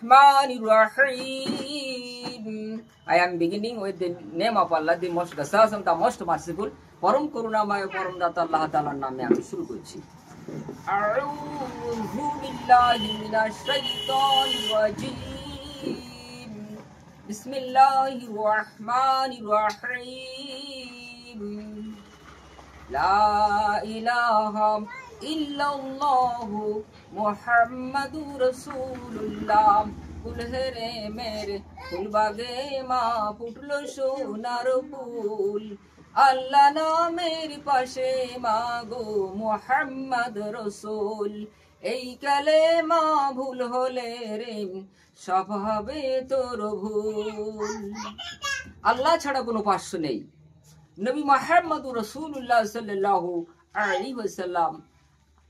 Rahmanir Rahim. I am beginning with the name of Allah, the most gracious and the most merciful. Param Karunamaya Param Data Allah Ta'ala Name আমি শুরু করছি। আউযু বিল্লাহি মিনাশ শাইতানির রাজীম। বিসমিল্লাহির রাহমানির রাহিম। লা ইলাহা ইল্লাল্লাহু মুহাম্মাদুর রাসূলুল্লাহ। ফুল হেরে মেরে ফুলবাগে মা ফুটলো সোনার ফুল। আল্লাহ নামের পাশে মাগো মুহাম্মদ রাসূল। এই কালেমা ভুল হলে রে সব হবে তোর ভুল। আল্লাহ ছাড়া কোনো উপাস্য নেই। নবী মুহাম্মদুর রাসূলুল্লাহ সাল্লাল্লাহু আলাইহি ওয়াসাল্লাম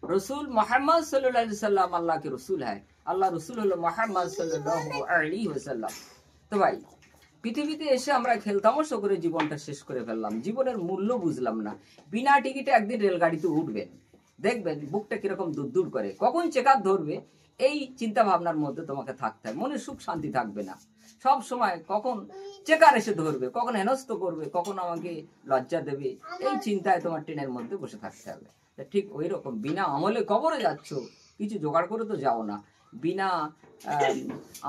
रसूल मोहम्मद सल्लल्लाहु अलैहि वसल्लम अल्लाह के रसूल है। আল্লাহ রসুল হলো মুহাম্মদ সাল্লাল্লাহু আলাইহি ওয়াসাল্লাম। তো ভাই, পৃথিবীতে এসে আমরা খেলতামশা করে জীবনটা শেষ করে ফেললাম, জীবনের মূল্য বুঝলাম না। বিনা টিকিটে একদিন রেলগাড়িতে উঠবেন, দেখবেন বুকটা কিরকম দুর করে, কখন চেকার ধরবে এই চিন্তা ভাবনার মধ্যে তোমাকে থাকতে হবে। মনে সুখ শান্তি থাকবে না, সব সময় কখন চেকার এসে ধরবে, কখন হেনস্থ করবে, কখন আমাকে লজ্জা দেবে, এই চিন্তায় তোমার ট্রেনের মধ্যে বসে থাকতে হবে। ঠিক ওই রকম বিনা আমলে কবরে যাচ্ছ, কিছু জোগাড় করে তো যাও না। বিনা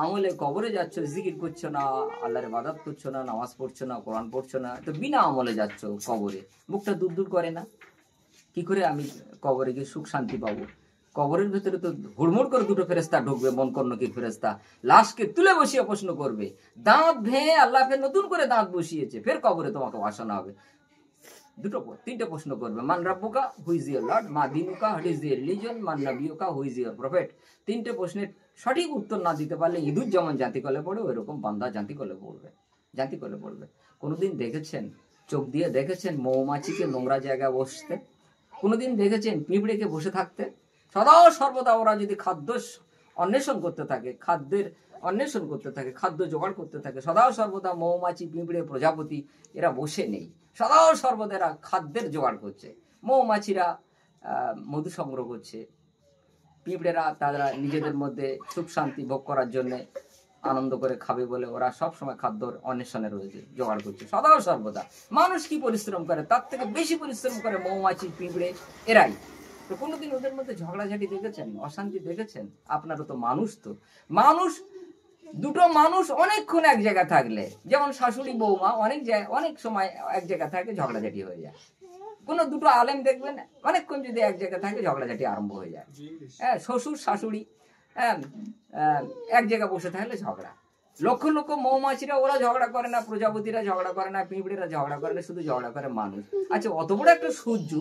আমলে কবরে যাচ্ছ, জিকির করছো না, আল্লাহর ইবাদত করছো না, নামাজ পড়ছো না, কোরআন পড়ছো না, তো বিনা আমলে যাচ্ছ কবরে। মুখটা দূর করে না, কি করে আমি কবরে গিয়ে সুখ শান্তি পাবো? কবরের ভেতরে তো হুড়মুড় করে দুটো ফেরেস্তা ঢুকবে, মন কর্ণকি ফেরেস্তা, লাশকে তুলে বসিয়ে প্রশ্ন করবে। দাঁত ভেঙে আল্লাহ ফের নতুন করে দাঁত বসিয়েছে, ফের কবরে তোমাকে বসানো হবে। তিনটে প্রশ্ন করবে, মান রাব্বুকা, হু ইজ ইওর লর্ড, মা দিনুকা, হোয়াট ইজ ইওর রিলিজিয়ন, মান নবিয়ুকা, হু ইজ ইওর প্রফেট। তিনটে প্রশ্নের সঠিক উত্তর না দিতে পারলে ইঁদুর যেমন জাতি কলে পড়ে, ওই রকম বান্দা জাতি কলে পড়বে। কোনোদিন দেখেছেন, চোখ দিয়ে দেখেছেন মৌমাছিকে নোংরা জায়গায় বসতে? কোনোদিন দেখেছেন পিঁপড়েকে বসে থাকতে? সদা সর্বদা ওরা যদি খাদ্য অন্বেষণ করতে থাকে, খাদ্য জোগাড় করতে থাকে, সদা সর্বদা মৌমাছি, পিঁপড়ে, প্রজাপতি এরা বসে নেই, সদা সর্বদা এরা খাদ্যের জোগাড় করছে। মৌমাছিরা মধু সংগ্রহ করছে, পিঁপড়েরা তারা নিজেদের মধ্যে সুখ শান্তি ভোগ করার জন্য আনন্দ করে খাবে বলে ওরা সব সময় খাদ্যর অন্বেষণে রয়েছে, জোগাড় করছে সদা সর্বদা। মানুষ কি পরিশ্রম করে, তার থেকে বেশি পরিশ্রম করে মৌমাছি, পিঁপড়ে এরাই। তো কোনোদিন ওদের মধ্যে ঝগড়াঝাটি দেখেছেন, অশান্তি দেখেছেন? আপনারও তো মানুষ, দুটো মানুষ অনেকক্ষণ এক জায়গায় থাকলে, যেমন শাশুড়ি বৌমা অনেক সময় এক জায়গায় থাকে, ঝগড়াঝাটি হয়ে যায়। কোনো দুটো আলেম দেখবেন অনেকক্ষণ যদি এক জায়গায় থাকে, ঝগড়াঝাটি আরম্ভ হয়ে যায়। হ্যাঁ, শ্বশুর শাশুড়ি এক জায়গায় বসে থাকলে ঝগড়া। লক্ষ লক্ষ মৌমাছিরা ওরা ঝগড়া করে না, প্রজাপতিরা ঝগড়া করে না, পিঁপড়েরা ঝগড়া করে না, শুধু ঝগড়া করে মানুষ। আচ্ছা, অত বড় একটা সূর্য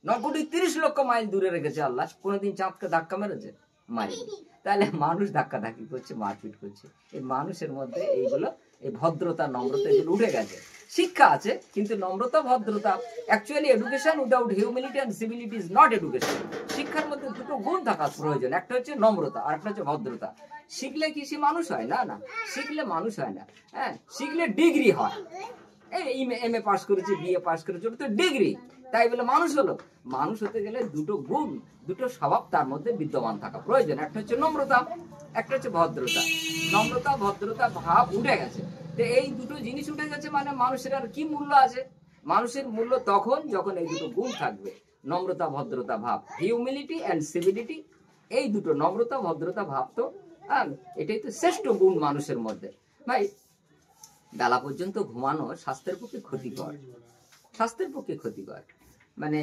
9,30,00,000 মাইল দূরে রেখেছে আল্লাহ, কোনোদিন চাঁদকে ধাক্কা মেরেছে? মারিনি। তাহলে মানুষ ধাক্কাধাক্কি করছে, মারপিট করছে। এই মানুষের মধ্যে এইগুলো, এই ভদ্রতা, নম্রতা, এগুলো উঠে গেছে। শিক্ষা আছে, কিন্তু নম্রতা, ভদ্রতা, actually education without humanity and civility is not education. শিক্ষার মধ্যে দুটো গুণ থাকা প্রয়োজন, একটা হচ্ছে নম্রতা আর একটা হচ্ছে ভদ্রতা। শিখলে কি সে মানুষ হয়? না, শিখলে মানুষ হয় না। হ্যাঁ, শিখলে ডিগ্রি হয়। এই এম এ পাস করেছে, বিএ পাস করেছে, ওটা তো ডিগ্রি, তাই বলে মানুষ হলো? মানুষ হতে গেলে দুটো গুণ, দুটো স্বভাব তার মধ্যে বিদ্যমান থাকা প্রয়োজন। একটা হচ্ছে নম্রতা, একটা হচ্ছে ভদ্রতা। নম্রতা, ভদ্রতা ভাব উঠে গেছে। তো এই দুটো জিনিস উঠে গেছে মানে মানুষের আর কি মূল্য আছে? মানুষের মূল্য তখন যখন এই দুটো গুণ থাকবে, নম্রতা, ভদ্রতা ভাব, হিউমিলিটি অ্যান্ড সিভিলিটি। এই দুটো, নম্রতা, ভদ্রতা ভাব, তো এটাই তো শ্রেষ্ঠ গুণ মানুষের মধ্যে। ভাই, বেলা পর্যন্ত ঘুমানো স্বাস্থ্যের পক্ষে ক্ষতিকর। মানে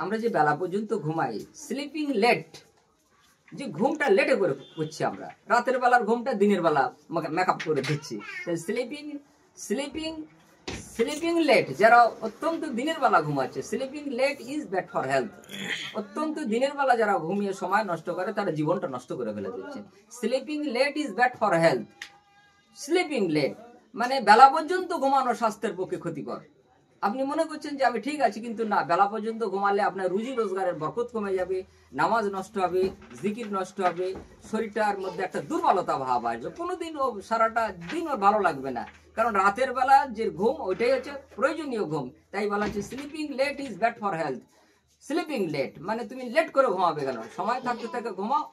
আমরা যে বেলা পর্যন্ত ঘুমাই, স্লিপিং লেট, যে ঘুমটা লেটে করে করছি আমরা, রাতের বেলার ঘুমটা দিনের বেলা মেকআপ করে দিচ্ছি। স্লিপিং লেট যারা অত্যন্ত দিনের বেলা ঘুমাচ্ছে, sleeping late is bad for health. অত্যন্ত দিনের বেলা যারা ঘুমিয়ে সময় নষ্ট করে, তারা জীবনটা নষ্ট করে ফেলে দিচ্ছে। Sleeping late is bad for health. Sleeping late মানে বেলা পর্যন্ত ঘুমানো স্বাস্থ্যের পক্ষে ক্ষতিকর। আপনি মনে করছেন যে আমি ঠিক আছি, কিন্তু না, বেলা পর্যন্ত ঘুমালে আপনার রুজি রোজগারের বরকত কমে যাবে, নামাজ নষ্ট হবে, জিকির নষ্ট হবে, শরীরটার মধ্যে একটা দুর্বলতা ভাব আসবে, কোনোদিন সারাটা দিন ওর ভালো লাগবে না। কারণ রাতের বেলা যে ঘুম, ওইটাই হচ্ছে প্রয়োজনীয় ঘুম। তাই বলা হচ্ছে sleeping late is bad for health. Sleeping late মানে তুমি লেট করে ঘুমাবে কেন? সময় থাকতে ঘুমাও,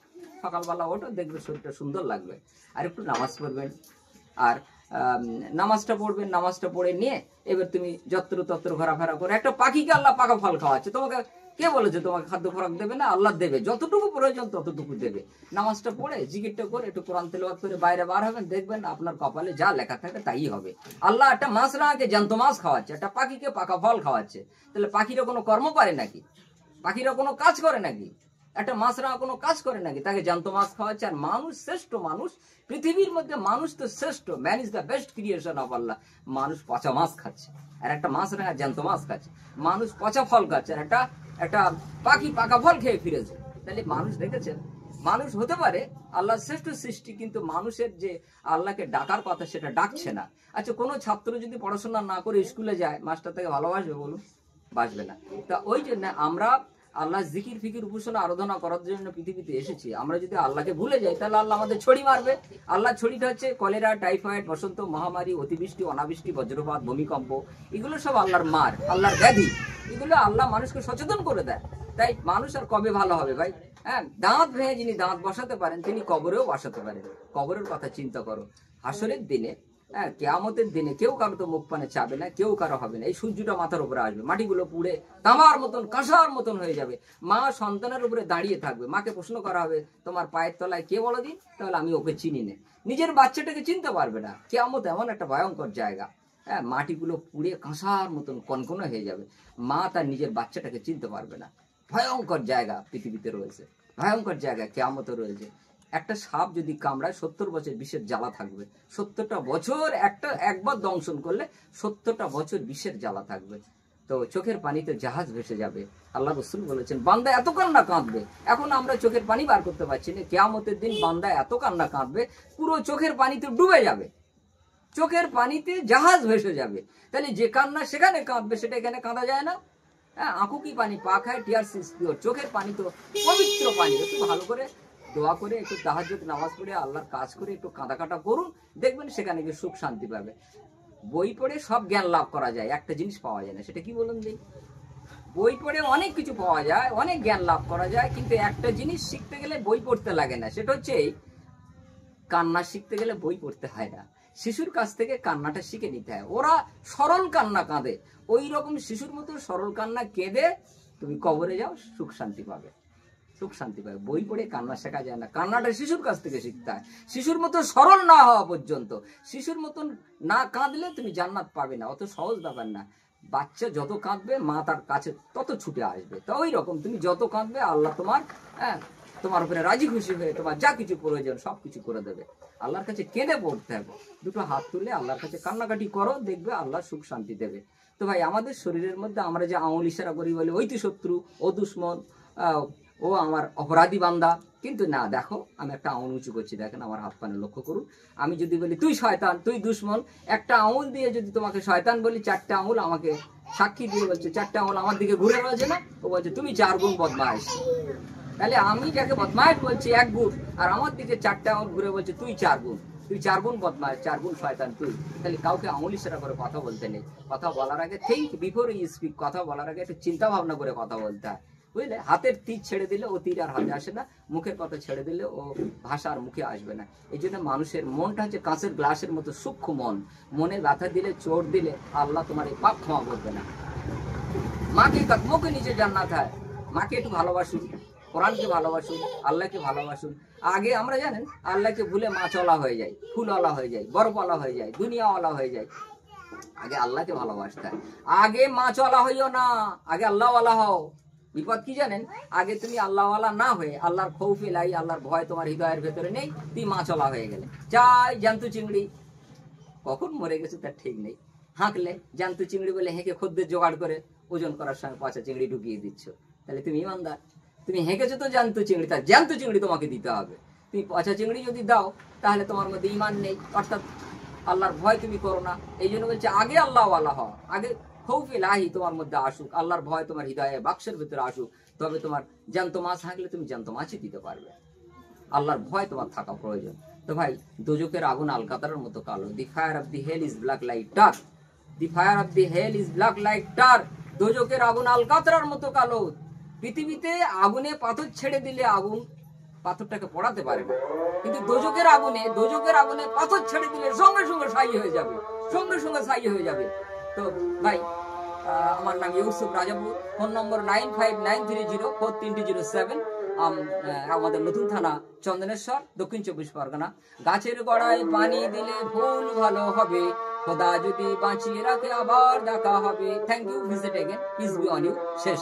সকালবেলা ওঠো, দেখবে শরীরটা সুন্দর লাগবে। আর একটু নামাজ পড়বেন, আর নামাজটা পড়বেন, নামাজটা পড়ে নিয়ে এবার তুমি যত্র তত্র ঘোরাফেরা করে, একটা পাখিকে আল্লাহ পাকা ফল খাওয়াচ্ছে, তোমাকে কে বলেছে তোমাকে খাদ্য খোরাক দেবে না? আল্লাহ দেবে, যতটুকু প্রয়োজন ততটুকু দেবে। নামাজটা পড়ে জিকিরটা করে একটু কোরআন তেলাওয়াত করে বাইরে বার হবেন, দেখবেন আপনার কপালে যা লেখা থাকে তাই হবে। আল্লাহ একটা মাছরাঙাকে জ্যান্ত মাছ খাওয়াচ্ছে, একটা পাখিকে পাকা ফল খাওয়াচ্ছে। তাহলে পাখিরা কোনো কর্ম পারে নাকি? পাখিরা কোনো কাজ করে নাকি? একটা মাছরাঙা কোনো কাজ করে নাকি? তাকে জ্যান্ত মাছ খাওয়াচ্ছে। আর মানুষ শ্রেষ্ঠ মানুষ, পৃথিবীর মধ্যে মানুষ তো শ্রেষ্ঠ, man is the best creation of Allah. মানুষ পচা মাছ খাচ্ছে, আর একটা মাছরাঙা জ্যান্ত মাছ খাচ্ছে। মানুষ পচা ফল খাচ্ছে, আর একটা পাখি পাকা ফল খেয়ে ফিরেছে। তাহলে মানুষ দেখেছেন, মানুষ হতে পারে আল্লাহর শ্রেষ্ঠ সৃষ্টি, কিন্তু মানুষের যে আল্লাহকে ডাকার কথা সেটা ডাকছে না। আচ্ছা, কোনো ছাত্র যদি পড়াশোনা না করে স্কুলে যায়, মাস্টার তাকে ভালোবাসবে বলুন? বাসবে না। তা ওই জন্য আমরা আল্লাহ জিকির ফিকির উপাসনা আরাধনা করার জন্য পৃথিবীতে এসেছি। আমরা যদি আল্লাহকে ভুলে যাই, তাহলে আল্লাহ আমাদের ছড়ি মারবে। আল্লাহ ছড়িটা হচ্ছে কলেরা, টাইফয়েড, বসন্ত, মহামারী, অতিবৃষ্টি, অনাবৃষ্টি, বজ্রপাত, ভূমিকম্প। এগুলো সব আল্লাহর মার, আল্লাহর ব্যাধি। এগুলো আল্লাহ মানুষকে সচেতন করে দেয়। তাই মানুষ আর কবে ভালো হবে ভাই? হ্যাঁ, দাঁত ভেঙে যিনি দাঁত বসাতে পারেন, তিনি কবরেও বসাতে পারেন। কবরের কথা চিন্তা করো। হাসরের দিনে, হ্যাঁ, কিয়ামতের দিনে কেউ কারো তো মুখ পানে চাবে না, কেউ কারো হবে না। এই সূর্যটা মাথার উপরে আসবে, মাটিগুলো পুড়ে তামার মতন, কাঁসার মতন হয়ে যাবে। মা সন্তানের উপরে দাঁড়িয়ে থাকবে, মাকে প্রশ্ন করা হবে, তোমার পায়ের তলায় কে বলো দিন? তাহলে আমি ওকে চিনি না। নিজের বাচ্চাটাকে চিনতে পারবে না। কিয়ামত এমন একটা ভয়ঙ্কর জায়গা, হ্যাঁ, মাটিগুলো পুড়ে কাঁসার মতন কনকনে হয়ে যাবে। মা তার নিজের বাচ্চাটাকে চিনতে পারবে না। ভয়ঙ্কর জায়গা পৃথিবীতে রয়েছে, ভয়ঙ্কর জায়গা কিয়ামতে রয়েছে। একটা সাপ যদি কামড়ায় 70 বছর বিষের জ্বালা থাকবে। 70টা বছর একবার দংশন করলে 70টা বছর বিষের জ্বালা থাকবে। তো চোখের পানিতে জাহাজ ভেসে যাবে। আল্লাহ রাসূল বলেছেন, বান্দা এত কান্না কাঁদবে। এখন আমরা চোখের পানি বার করতে পারছি না, কিয়ামতের দিন বান্দা এত কান্না কাঁদবে, পুরো চোখের পানিতে ডুবে যাবে, চোখের পানিতে জাহাজ ভেসে যাবে। তাহলে যে কান্না সেখানে কাঁদবে, সেটা এখানে কাঁদা যায় না। হ্যাঁ, আঁকু কি পানি, পাক হয় টিয়ার সিস্পিওর। চোখের পানি তো পবিত্র পানি। একটু ভালো করে দোয়া করে, একটু তাহাজ্জুদ নামাজ পড়ে, আল্লাহর কাজ করে একটু কাঁদাকাটা করুন, দেখবেন সেখানে গিয়ে সুখ শান্তি পাবে। বই পড়ে সব জ্ঞান লাভ করা যায়, একটা জিনিস পাওয়া যায় না, সেটা কি বলুন দিই? বই পড়ে অনেক কিছু পাওয়া যায়, অনেক জ্ঞান লাভ করা যায়, কিন্তু একটা জিনিস শিখতে গেলে বই পড়তে লাগে না, সেটা হচ্ছে কান্না শিখতে গেলে বই পড়তে হয় না। শিশুর কাছ থেকে কান্নাটা শিখে নিতে হয়। ওরা সরল কান্না কাঁদে, ওই রকম শিশুর মতো সরল কান্না কেঁদে তুমি কবরে যাও, সুখ শান্তি পাবে, সুখ শান্তি পাবে। বই পড়ে কান্না শেখা যায় না, কান্নাটা শিশুর কাছ থেকে শিখতে হয়। শিশুর মতো সরল না হওয়া পর্যন্ত, শিশুর মতন না কাঁদলে তুমি জান্নাত পাবে না। অত সহজ ব্যাপার না। বাচ্চা যত কাঁদবে, মা তার কাছে তত ছুটে আসবে। তো ওই রকম তুমি যত কাঁদবে, আল্লাহ তোমার উপরে রাজি খুশি হয়ে তোমার যা কিছু প্রয়োজন সব কিছু করে দেবে। আল্লাহর কাছে কেঁদে পড়তে হবে, দুটো হাত তুলে আল্লাহর কাছে কান্নাকাটি করো, দেখবে আল্লাহ সুখ শান্তি দেবে। তো ভাই, আমাদের শরীরের মধ্যে আমরা যে আঙুল ইশারা করি, বলি ওই তো শত্রু, ও দুশ্মন, ও আমার অপরাধী বান্দা, কিন্তু না, দেখো আমি একটা আঙুল উঁচু করছি, দেখেন আমার হাত পানে লক্ষ্য করুন। আমি যদি বলি তুই শয়তান, তুই দুশ্মন, একটা আঙুল দিয়ে যদি তোমাকে শয়তান বলি, 4টে আঙুল আমাকে সাক্ষী দিয়ে বলছে, 4টে আঙুল আমার দিকে ঘুরে রয়েছে না, ও বলছে তুমি 4 গুণ বদমাইশ। তাহলে আমি যাকে বদমাইশ বলছি 1 গুণ, আর আমার দিকে 4টে আঙুল ঘুরে বলছে তুই 4 গুণ, তুই 4 গুণ বদমাইশ, 4 গুণ শয়তান তুই। তাহলে কাউকে আঙুল ইশারা করে কথা বলতে নেই। কথা বলার আগে থিঙ্ক বিফোর ইউ স্পিক। কথা বলার আগে একটু চিন্তা ভাবনা করে কথা বলতে হয়, বুঝলে? হাতের তীর ছেড়ে দিলে ও তীর আর হাতে আসে না, মুখের কথা ছেড়ে দিলে ও ভাষা আর মুখে আসবে না। এই জন্য মানুষের মনটা হচ্ছে কাঁচের গ্লাসের মতো সূক্ষ্ম মন। মনে ব্যথা দিলে, চোট দিলে আল্লাহ তোমার এই পাপ ক্ষমা করবে না। মাকে মুখে নিচে জান্নাত হয়। মাকে একটু ভালোবাসুন, কোরআনকে ভালোবাসুন, আল্লাহকে ভালোবাসুন। আগে আমরা জানেন আল্লাহকে ভুলে মাছওয়ালা হয়ে যায়, ফুলওয়ালা হয়ে যায়, বরফওয়ালা হয়ে যায়, দুনিয়াওয়ালা হয়ে যায়। আগে আল্লাহকে ভালোবাসতে হয়। আগে মাছওয়ালা হইও না, আগে আল্লাহওয়ালা হও। বিপদ কি জানেন? আগে তুমি আল্লাহওয়ালা না হয়ে আল্লাহর খৌফ লাই, আল্লাহর ভয় তোমার হৃদয়ের ভেতরে নেই, তুমি মাছওয়ালা হয়ে গেলে। চাই জ্যান্ত চিংড়ি, কখন মরে গেছে তার ঠিক নেই। হাঁকলে জ্যান্ত চিংড়ি বলে হেঁকে খদ্দের জোগাড় করে ওজন করার সময় পচা চিংড়ি ঢুকিয়ে দিচ্ছ। তাহলে তুমি ইমানদার? তুমি হেঁকেছো তো জ্যান্ত চিংড়ি, তার জ্যান্ত চিংড়ি তোমাকে দিতে হবে। তুমি পচা চিংড়ি যদি দাও, তাহলে তোমার মধ্যে ইমান নেই, অর্থাৎ আল্লাহর ভয় তুমি করো না। এই জন্য বলছে আগে আল্লাহওয়ালা হও, আগে খৌফে লাহি তোমার মধ্যে আসুক, আল্লাহর ভয় তোমার হৃদয়ে বাক্সের ভিতরে আসুক, তবে তোমার জ্যান্ত মাছ হাঁকলে তুমি জ্যান্ত মাছই দিতে পারবে। আল্লাহর ভয় তোমার থাকা প্রয়োজন। তো ভাই, দোজখের আগুন আলকাতরার মতো কালো। The fire of the hell is black like dark. The fire of the hell is black like dark. দোজখের আগুন আলকাতরার মতো কালো। পৃথিবীতে আগুনে পাথর ছেড়ে দিলে আগুন পাথরটাকে পড়াতে পারে না। কিন্তু দোজকের আগুনে পাথর ছেড়ে দিলে সঙ্গে সঙ্গে ছাই হয়ে যাবে, সঙ্গে সঙ্গে ছাই হয়ে যাবে। তো ভাই, আমার নাম ইউসুফ রাজাপুর, ফোন নম্বর 9593043307, আমাদের নতুন থানা চন্দনেশ্বর, দক্ষিণ 24 পরগনা। গাছের গোড়ায় পানি দিলে ফুল ভালো হবে, খোদা যদি বাঁচিয়ে রাখে আবার দেখা হবে। Thank you, visit again, peace be on you. শেষ।